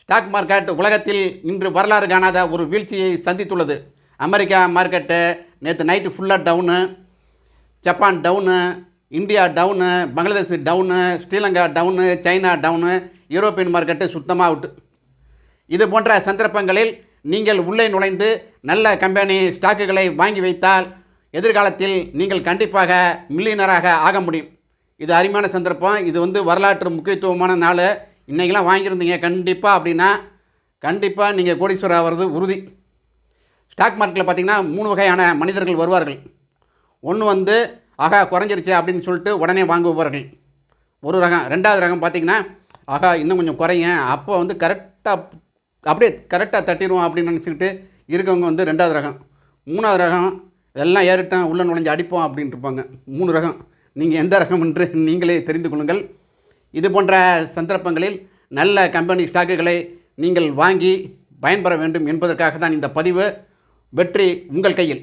Stock market உலகத்தில் இன்று வரலாறு காணாத ஒரு வீழ்ச்சியை சந்தித்துள்ளது. அமெரிக்கா மார்க்கெட்டு நேற்று நைட்டு ஃபுல்லாக down, Japan down, India down, Bangladesh down, Sri Lanka down, China down, European market சுத்தமாக அவுட்டு. இது போன்ற சந்தர்ப்பங்களில் நீங்கள் உள்ளே நுழைந்து நல்ல கம்பெனி ஸ்டாக்குகளை வாங்கி வைத்தால் எதிர்காலத்தில் நீங்கள் கண்டிப்பாக மில்லியனராக ஆக முடியும். இது அருமையான சந்தர்ப்பம். இது வரலாற்று முக்கியத்துவமான நாள். இன்றைக்கெல்லாம் வாங்கியிருந்தீங்க கண்டிப்பாக அப்படின்னா கண்டிப்பாக நீங்கள் கோடீஸ்வரர் ஆகிறது உறுதி. ஸ்டாக் மார்க்கெட்டில் பார்த்திங்கன்னா 3 வகையான மனிதர்கள் வருவார்கள். ஒன்று ஆகா குறைஞ்சிருச்சு அப்படின்னு சொல்லிட்டு உடனே வாங்குபவர்கள் ஒரு ரகம். 2வது ரகம் பார்த்திங்கன்னா ஆகா இன்னும் கொஞ்சம் குறையும், அப்போ கரெக்டாக தட்டிடுவோம் அப்படின்னு நினச்சிக்கிட்டு இருக்கவங்க 2வது ரகம். 3வது ரகம் எல்லாம் ஏறிட்டோம் உள்ளே நுழைஞ்சு அடிப்போம் அப்படின்ட்டு இருப்பாங்க. 3 ரகம். நீங்கள் எந்த ரகம் என்று நீங்களே தெரிந்து கொள்ளுங்கள். இது போன்ற சந்தர்ப்பங்களில் நல்ல கம்பெனி ஸ்டாக்குகளை நீங்கள் வாங்கி பயன்பெற வேண்டும் என்பதற்காக தான் இந்த பதிவு. வெற்றி உங்கள் கையில்.